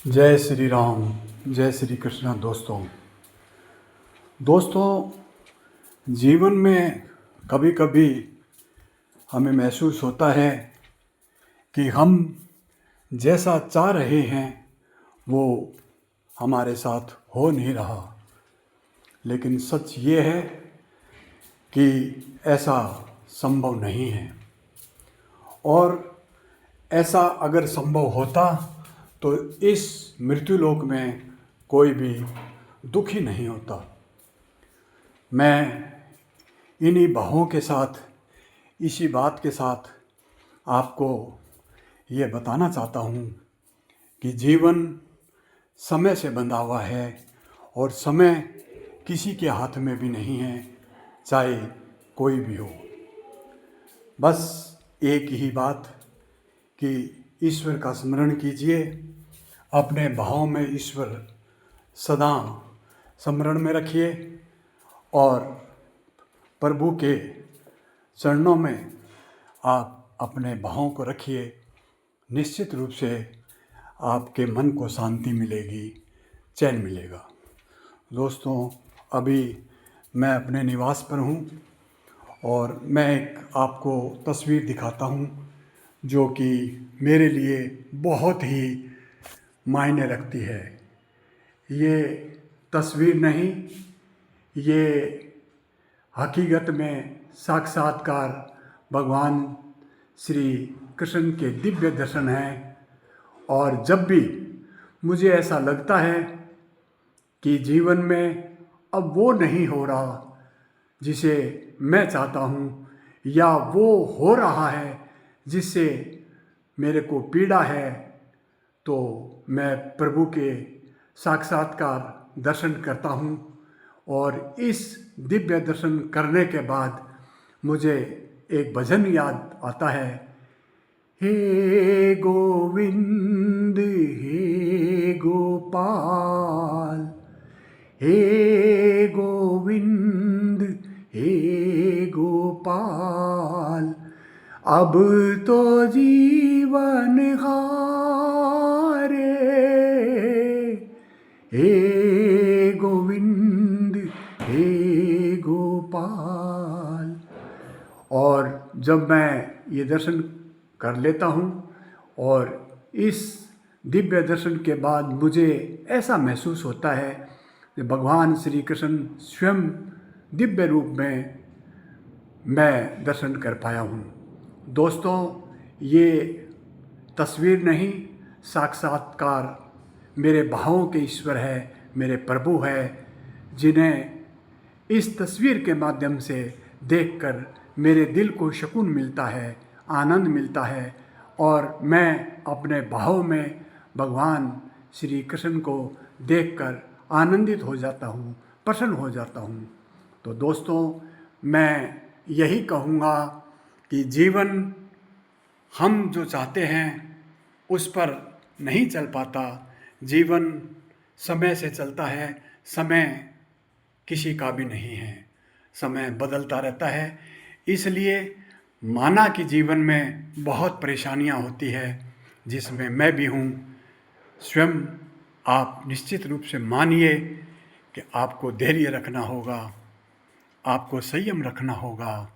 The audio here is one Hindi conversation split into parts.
जय श्री राम, जय श्री कृष्ण। दोस्तों, जीवन में कभी कभी हमें महसूस होता है कि हम जैसा चाह रहे हैं वो हमारे साथ हो नहीं रहा। लेकिन सच ये है कि ऐसा संभव नहीं है, और ऐसा अगर संभव होता तो इस मृत्युलोक में कोई भी दुखी नहीं होता। मैं इन्हीं भावों के साथ, इसी बात के साथ आपको ये बताना चाहता हूँ कि जीवन समय से बंधा हुआ है और समय किसी के हाथ में भी नहीं है, चाहे कोई भी हो। बस एक ही बात कि ईश्वर का स्मरण कीजिए, अपने भाव में ईश्वर सदा स्मरण में रखिए और प्रभु के चरणों में आप अपने भावों को रखिए। निश्चित रूप से आपके मन को शांति मिलेगी, चैन मिलेगा। दोस्तों, अभी मैं अपने निवास पर हूँ और मैं एक आपको तस्वीर दिखाता हूँ जो कि मेरे लिए बहुत ही मायने रखती है। ये तस्वीर नहीं, ये हकीकत में साक्षात्कार भगवान श्री कृष्ण के दिव्य दर्शन हैं। और जब भी मुझे ऐसा लगता है कि जीवन में अब वो नहीं हो रहा जिसे मैं चाहता हूँ, या वो हो रहा है जिससे मेरे को पीड़ा है, तो मैं प्रभु के साक्षात्कार दर्शन करता हूँ। और इस दिव्य दर्शन करने के बाद मुझे एक भजन याद आता है, हे गोविंद हे गोपाल, हे गोविंद हे गोपाल, अब तो जीवन हारे, हे गोविंद हे गोपाल। और जब मैं ये दर्शन कर लेता हूँ और इस दिव्य दर्शन के बाद मुझे ऐसा महसूस होता है कि भगवान श्री कृष्ण स्वयं दिव्य रूप में मैं दर्शन कर पाया हूँ। दोस्तों, ये तस्वीर नहीं, साक्षात्कार मेरे भावों के ईश्वर है, मेरे प्रभु है, जिन्हें इस तस्वीर के माध्यम से देखकर मेरे दिल को सुकून मिलता है, आनंद मिलता है, और मैं अपने भाव में भगवान श्री कृष्ण को देखकर आनंदित हो जाता हूँ, प्रसन्न हो जाता हूँ। तो दोस्तों, मैं यही कहूँगा कि जीवन हम जो चाहते हैं उस पर नहीं चल पाता। जीवन समय से चलता है, समय किसी का भी नहीं है, समय बदलता रहता है। इसलिए माना कि जीवन में बहुत परेशानियां होती है, जिसमें मैं भी हूँ। स्वयं आप निश्चित रूप से मानिए कि आपको धैर्य रखना होगा, आपको संयम रखना होगा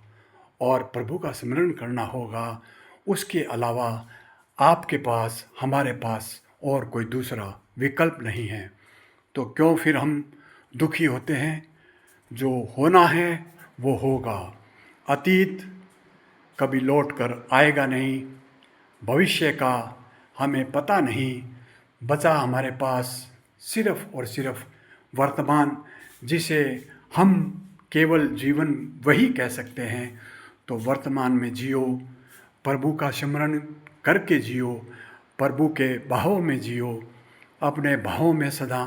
और प्रभु का स्मरण करना होगा। उसके अलावा आपके पास, हमारे पास और कोई दूसरा विकल्प नहीं है। तो क्यों फिर हम दुखी होते हैं? जो होना है वो होगा। अतीत कभी लौट कर आएगा नहीं, भविष्य का हमें पता नहीं। बचा हमारे पास सिर्फ और सिर्फ वर्तमान, जिसे हम केवल जीवन वही कह सकते हैं। तो वर्तमान में जियो, प्रभु का स्मरण करके जियो, प्रभु के भाव में जियो, अपने भाव में सदा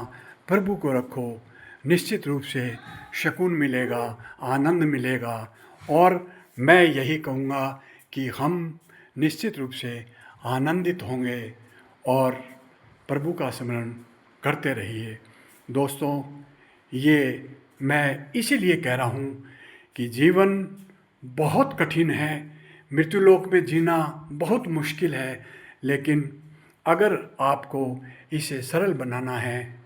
प्रभु को रखो। निश्चित रूप से सुकून मिलेगा, आनंद मिलेगा। और मैं यही कहूँगा कि हम निश्चित रूप से आनंदित होंगे और प्रभु का स्मरण करते रहिए। दोस्तों, ये मैं इसीलिए कह रहा हूँ कि जीवन बहुत कठिन है, मृत्युलोक में जीना बहुत मुश्किल है, लेकिन अगर आपको इसे सरल बनाना है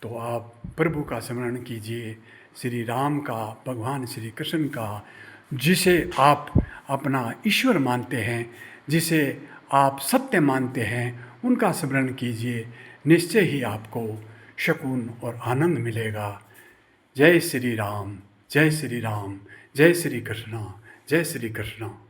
तो आप प्रभु का स्मरण कीजिए, श्री राम का, भगवान श्री कृष्ण का, जिसे आप अपना ईश्वर मानते हैं, जिसे आप सत्य मानते हैं, उनका स्मरण कीजिए। निश्चय ही आपको सुकून और आनंद मिलेगा। जय श्री राम, जय श्री राम, जय श्री कृष्ण, जय श्री कृष्ण।